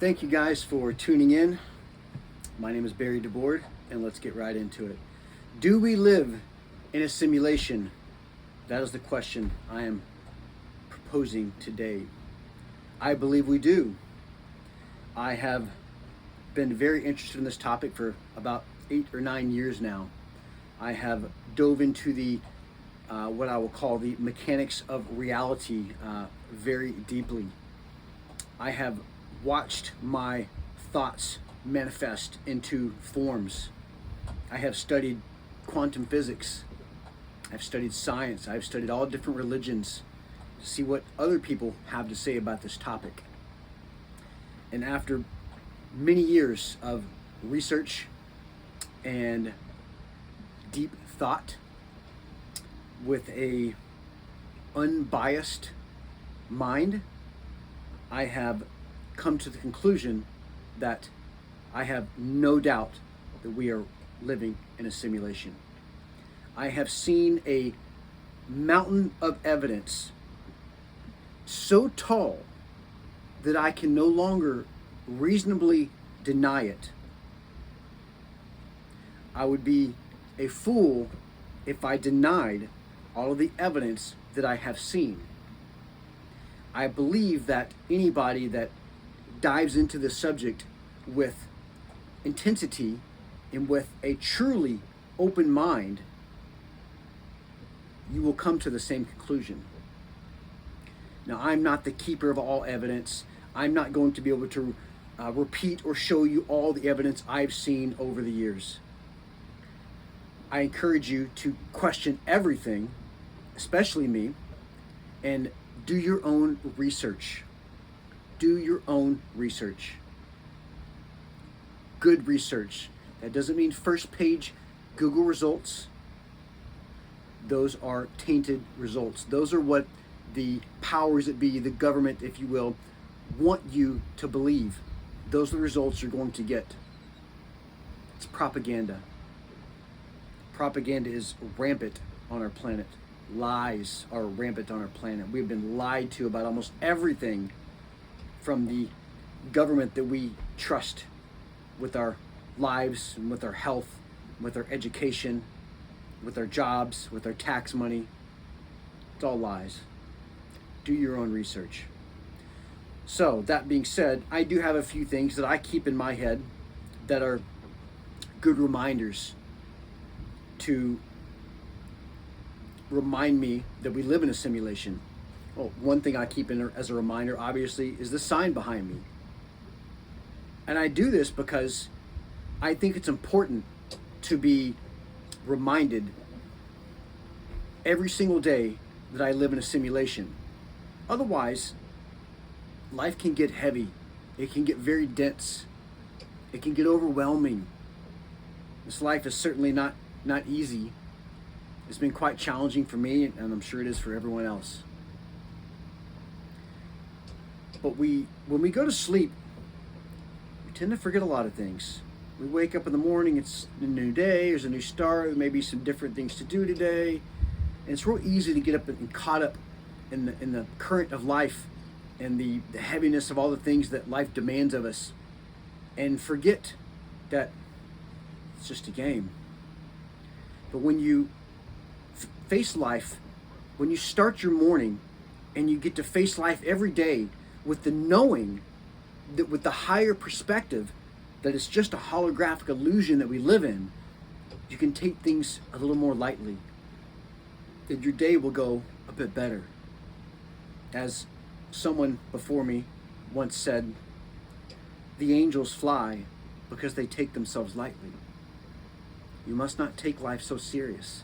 Thank you guys for tuning in. My name is Barry DeBoard, and let's get right into it. Do we live in a simulation? That is the question I am proposing today. I believe we do. I have been very interested in this topic for about 8 or 9 years now. I have dove into the what I will call the mechanics of reality very deeply. I have watched my thoughts manifest into forms. I have studied quantum physics. I've studied science. I've studied all different religions to see what other people have to say about this topic. And after many years of research and deep thought with a unbiased mind, I have come to the conclusion that I have no doubt that we are living in a simulation. I have seen a mountain of evidence so tall that I can no longer reasonably deny it. I would be a fool if I denied all of the evidence that I have seen. I believe that anybody that dives into the subject with intensity and with a truly open mind, you will come to the same conclusion. Now, I'm not the keeper of all evidence. I'm not going to be able to repeat or show you all the evidence I've seen over the years. I encourage you to question everything, especially me, and do your own research. Do your own research. Good research. That doesn't mean first page Google results. Those are tainted results. Those are what the powers that be, the government, if you will, want you to believe. Those are the results you're going to get. It's propaganda. Propaganda is rampant on our planet. Lies are rampant on our planet. We've been lied to about almost everything from the government that we trust with our lives and with our health, with our education, with our jobs, with our tax money. It's all lies. Do your own research. So, that being said, I do have a few things that I keep in my head that are good reminders to remind me that we live in a simulation. Well, one thing I keep in as a reminder, obviously, is the sign behind me. And I do this because I think it's important to be reminded every single day that I live in a simulation. Otherwise, life can get heavy. It can get very dense. It can get overwhelming. This life is certainly not easy. It's been quite challenging for me, and I'm sure it is for everyone else. But when we go to sleep, we tend to forget a lot of things. We wake up in the morning, it's a new day, there's a new start, there may be some different things to do today. And it's real easy to get up and caught up in the current of life and the heaviness of all the things that life demands of us, and forget that it's just a game. But when you face life, when you start your morning and you get to face life every day with the knowing that with the higher perspective that it's just a holographic illusion that we live in, you can take things a little more lightly. That your day will go a bit better. As someone before me once said, the angels fly because they take themselves lightly. You must not take life so serious.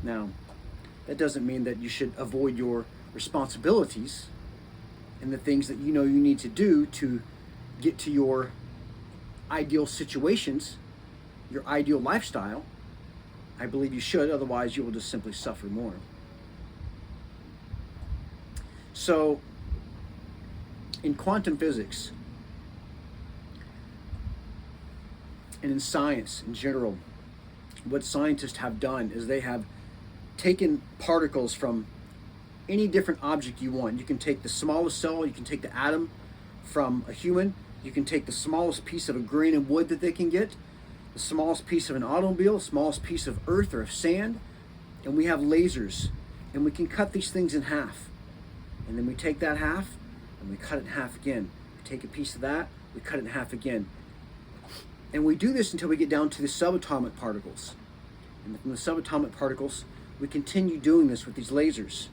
Now, that doesn't mean that you should avoid your responsibilities and the things that you know you need to do to get to your ideal situations, your ideal lifestyle. I believe you should, otherwise you will just simply suffer more. So, in quantum physics, and in science in general, what scientists have done is they have taken particles from any different object you want. You can take the smallest cell, you can take the atom, from a human. You can take the smallest piece of a grain of wood that they can get, the smallest piece of an automobile, the smallest piece of earth or of sand, and we have lasers, and we can cut these things in half. And then we take that half and we cut it in half again. We take a piece of that, we cut it in half again. And we do this until we get down to the subatomic particles. And from the subatomic particles, we continue doing this with these lasers.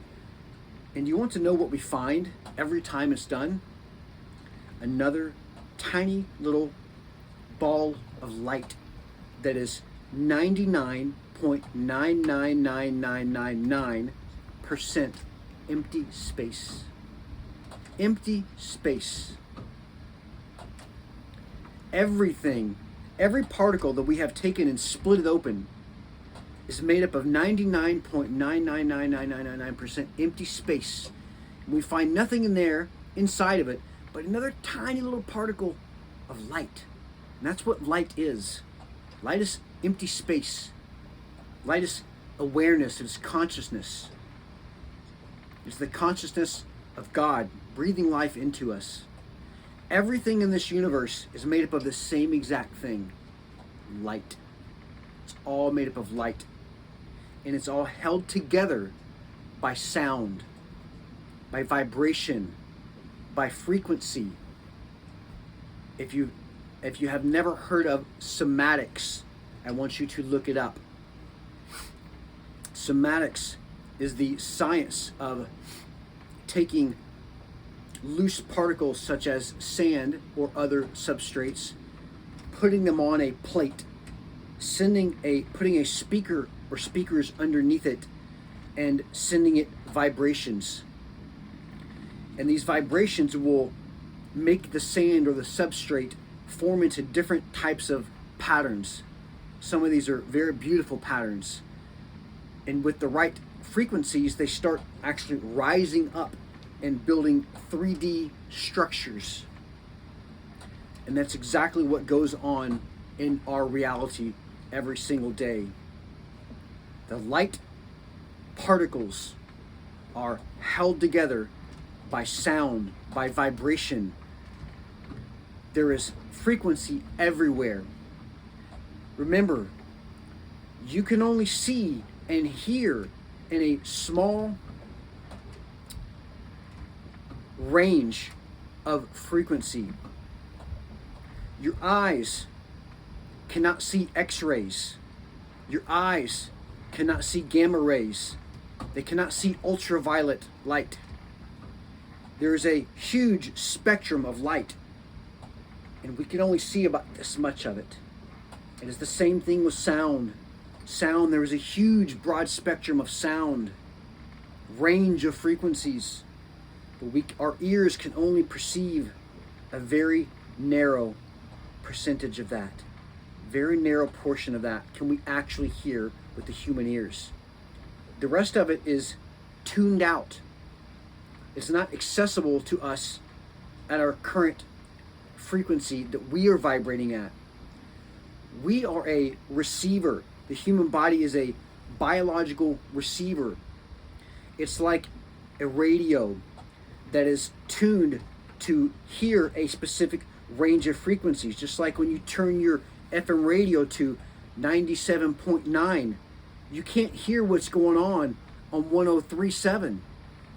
And you want to know what we find every time it's done? Another tiny little ball of light that is 99.999999% empty space. Empty space. Everything, every particle that we have taken and split it open is made up of 99.999999% empty space. And we find nothing in there, inside of it, but another tiny little particle of light. And that's what light is. Light is empty space. Light is awareness, it's consciousness. It's the consciousness of God breathing life into us. Everything in this universe is made up of the same exact thing, light. It's all made up of light. And it's all held together by sound, by vibration, by frequency. If you have never heard of somatics, I want you to look it up. Somatics is the science of taking loose particles such as sand or other substrates, putting them on a plate, putting a speaker or speakers underneath it, and sending it vibrations. And these vibrations will make the sand or the substrate form into different types of patterns. Some of these are very beautiful patterns. And with the right frequencies, they start actually rising up and building 3D structures. And that's exactly what goes on in our reality every single day. The light particles are held together by sound, by vibration. There is frequency everywhere. Remember, you can only see and hear in a small range of frequency. Your eyes cannot see X-rays. Your eyes cannot see gamma rays. They cannot see ultraviolet light. There is a huge spectrum of light, and we can only see about this much of it. It is the same thing with sound. Sound, there is a huge broad spectrum of sound, range of frequencies, but our ears can only perceive a very narrow percentage of that. Very narrow portion of that can we actually hear with the human ears. The rest of it is tuned out. It's not accessible to us at our current frequency that we are vibrating at. We are a receiver. The human body is a biological receiver. It's like a radio that is tuned to hear a specific range of frequencies. Just like when you turn your FM radio to 97.9, you can't hear what's going on 103.7.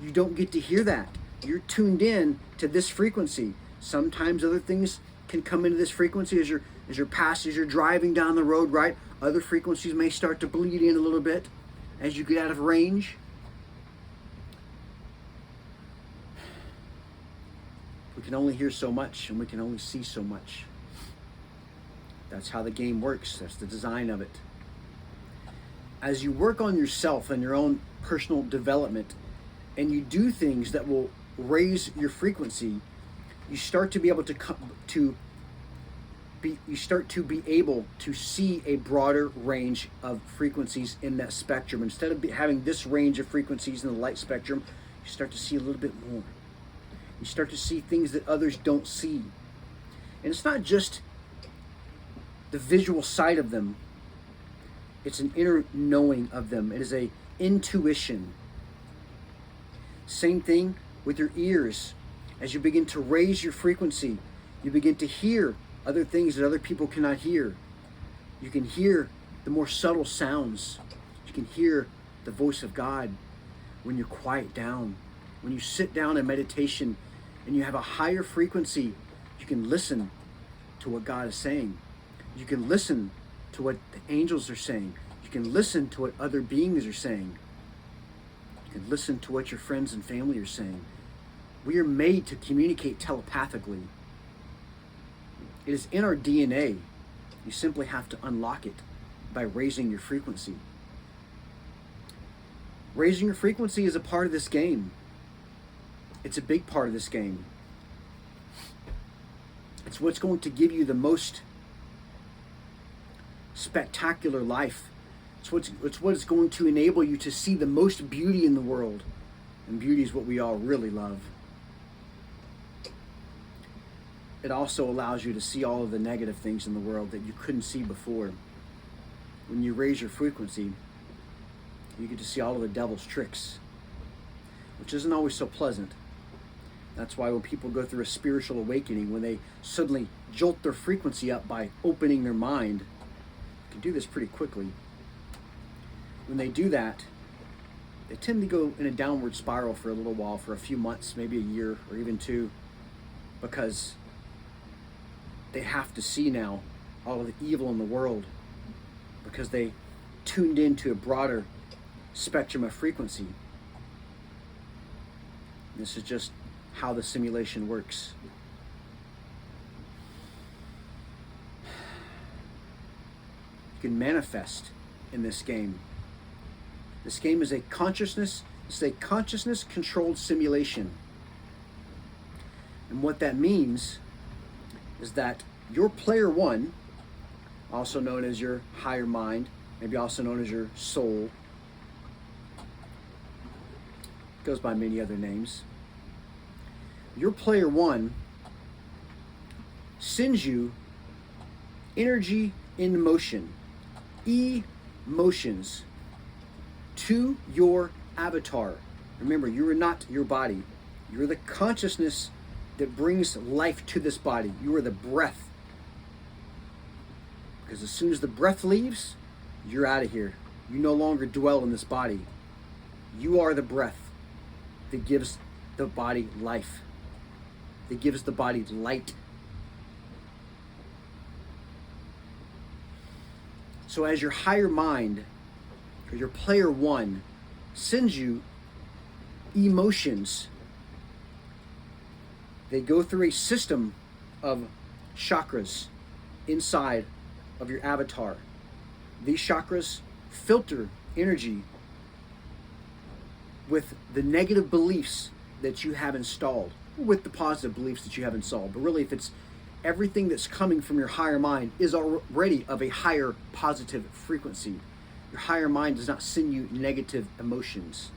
You don't get to hear that. You're tuned in to this frequency. Sometimes other things can come into this frequency as you're driving down the road, right? Other frequencies may start to bleed in a little bit as you get out of range. We can only hear so much, and we can only see so much. That's how the game works. That's the design of it. As you work on yourself and your own personal development, and you do things that will raise your frequency, you start to be able be able to see a broader range of frequencies in that spectrum. Instead of having this range of frequencies in the light spectrum, you start to see a little bit more. You start to see things that others don't see. And it's not just the visual sight of them. It's an inner knowing of them. It is a intuition. Same thing with your ears. As you begin to raise your frequency, you begin to hear other things that other people cannot hear. You can hear the more subtle sounds. You can hear the voice of God when you quiet down. When you sit down in meditation and you have a higher frequency, you can listen to what God is saying. You can listen to what the angels are saying. You can listen to what other beings are saying. You can listen to what your friends and family are saying. We are made to communicate telepathically. It is in our DNA. You simply have to unlock it by raising your frequency. Raising your frequency is a part of this game. It's a big part of this game. It's what's going to give you the most spectacular life. It's what's going to enable you to see the most beauty in the world. And beauty is what we all really love. It also allows you to see all of the negative things in the world that you couldn't see before. When you raise your frequency, you get to see all of the devil's tricks, which isn't always so pleasant. That's why when people go through a spiritual awakening, when they suddenly jolt their frequency up by opening their mind, you can do this pretty quickly. When they do that, they tend to go in a downward spiral for a little while, for a few months, maybe a year or even two, because they have to see now all of the evil in the world, because they tuned into a broader spectrum of frequency. This is just how the simulation works. You can manifest in this game. This game is a consciousness controlled simulation. And what that means is that your player one, also known as your higher mind, maybe also known as your soul, goes by many other names. Your player one sends you energy in motion, emotions, to your avatar. Remember, you are not your body. You're the consciousness that brings life to this body. You are the breath. Because as soon as the breath leaves, you're out of here. You no longer dwell in this body. You are the breath that gives the body life, that gives the body light. So as your higher mind, or your player one, sends you emotions, they go through a system of chakras inside of your avatar. These chakras filter energy with the negative beliefs that you have installed, with the positive beliefs that you have installed. But really, if it's everything that's coming from your higher mind is already of a higher positive frequency. Your higher mind does not send you negative emotions.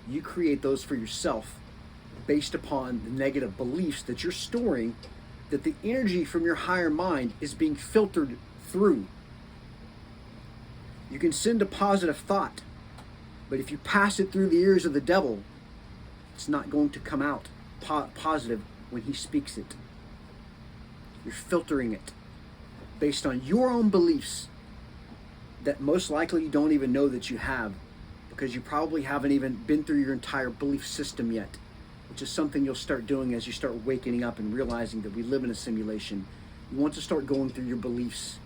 You create those for yourself based upon the negative beliefs that you're storing, that the energy from your higher mind is being filtered through. You can send a positive thought, but if you pass it through the ears of the devil, it's not going to come out positive when he speaks it. You're filtering it based on your own beliefs that most likely you don't even know that you have, because you probably haven't even been through your entire belief system yet, which is something you'll start doing as you start waking up and realizing that we live in a simulation. You want to start going through your beliefs,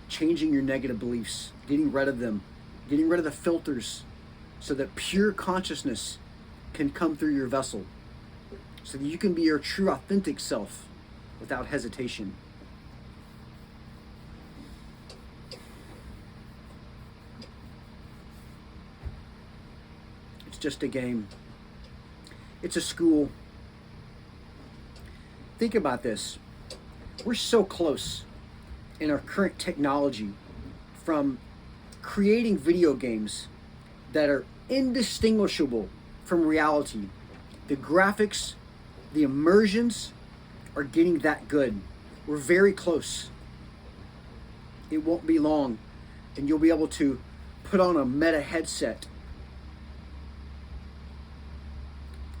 changing your negative beliefs, getting rid of them, getting rid of the filters, so that pure consciousness can come through your vessel, so that you can be your true authentic self without hesitation. It's just a game. It's a school. Think about this. We're so close in our current technology from creating video games that are indistinguishable from reality. The graphics, the immersions are getting that good. We're very close. It won't be long, and you'll be able to put on a meta headset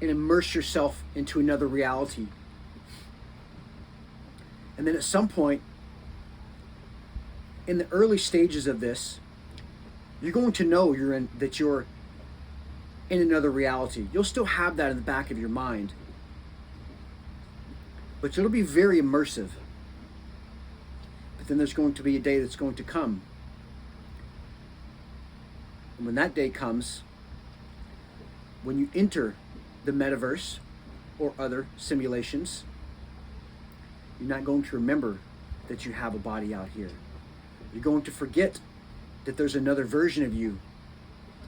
and immerse yourself into another reality. And then at some point, in the early stages of this, you're going to know that you're in another reality. You'll still have that in the back of your mind, but it'll be very immersive. But then there's going to be a day that's going to come. And when that day comes, when you enter the metaverse or other simulations, you're not going to remember that you have a body out here. You're going to forget that there's another version of you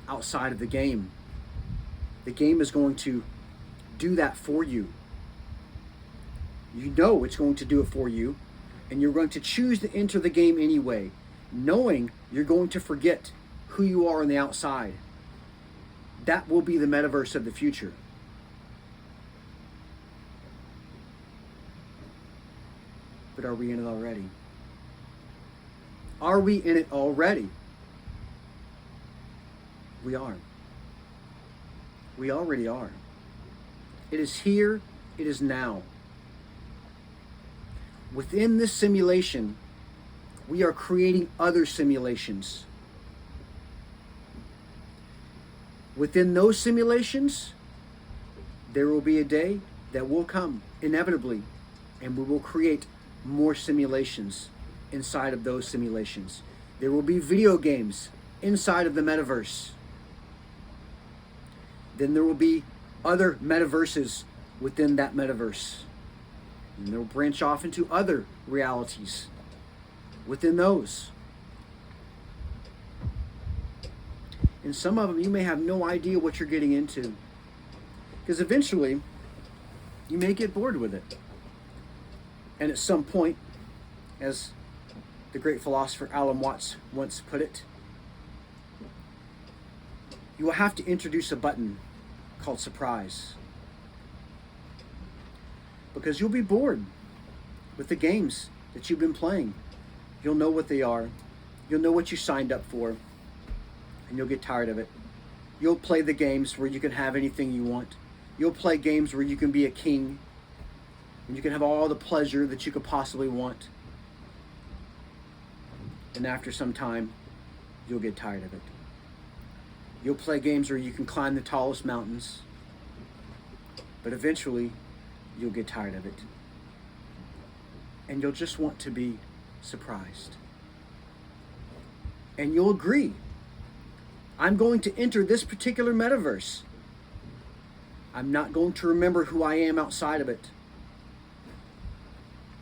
outside of the game. The game is going to do that for you. You know it's going to do it for you, and you're going to choose to enter the game anyway, knowing you're going to forget who you are on the outside. That will be the metaverse of the future. But are we in it already? Are we in it already? We are. We already are. It is here. It is now. Within this simulation, we are creating other simulations. Within those simulations, there will be a day that will come, inevitably, and we will create more simulations inside of those simulations. There will be video games inside of the metaverse. Then there will be other metaverses within that metaverse. And they'll branch off into other realities within those. And some of them you may have no idea what you're getting into. Because eventually, you may get bored with it. And at some point, as the great philosopher Alan Watts once put it, you will have to introduce a button called surprise. Because you'll be bored with the games that you've been playing. You'll know what they are. You'll know what you signed up for. And you'll get tired of it. You'll play the games where you can have anything you want. You'll play games where you can be a king. And you can have all the pleasure that you could possibly want. And after some time, you'll get tired of it. You'll play games where you can climb the tallest mountains. But eventually, you'll get tired of it. And you'll just want to be surprised. And you'll agree, I'm going to enter this particular metaverse. I'm not going to remember who I am outside of it.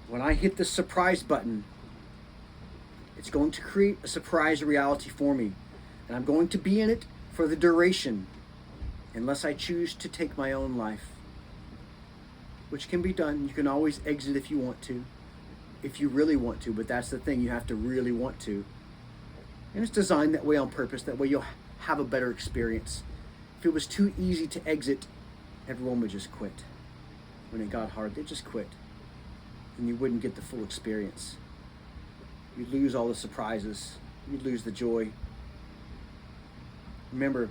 When I hit the surprise button, it's going to create a surprise reality for me. And I'm going to be in it for the duration, unless I choose to take my own life. Which can be done. You can always exit if you want to. If you really want to, but that's the thing, you have to really want to. And it's designed that way on purpose, that way you'll have a better experience. If it was too easy to exit, everyone would just quit. When it got hard, they'd just quit. And you wouldn't get the full experience. You'd lose all the surprises. You'd lose the joy. Remember,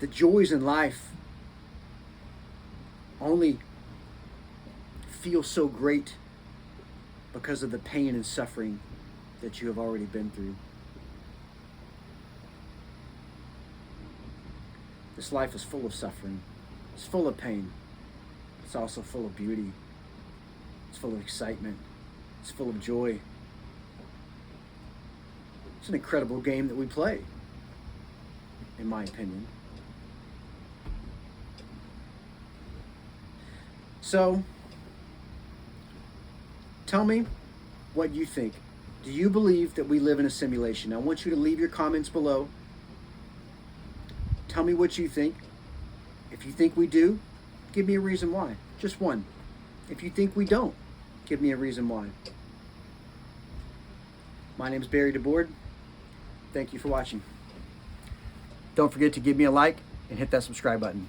the joys in life only feel so great because of the pain and suffering that you have already been through. This life is full of suffering. It's full of pain. It's also full of beauty. It's full of excitement. It's full of joy. It's an incredible game that we play, in my opinion. So, tell me what you think. Do you believe that we live in a simulation? I want you to leave your comments below. Tell me what you think. If you think we do, give me a reason why. Just one. If you think we don't, give me a reason why. My name is Barry DeBoard. Thank you for watching. Don't forget to give me a like and hit that subscribe button.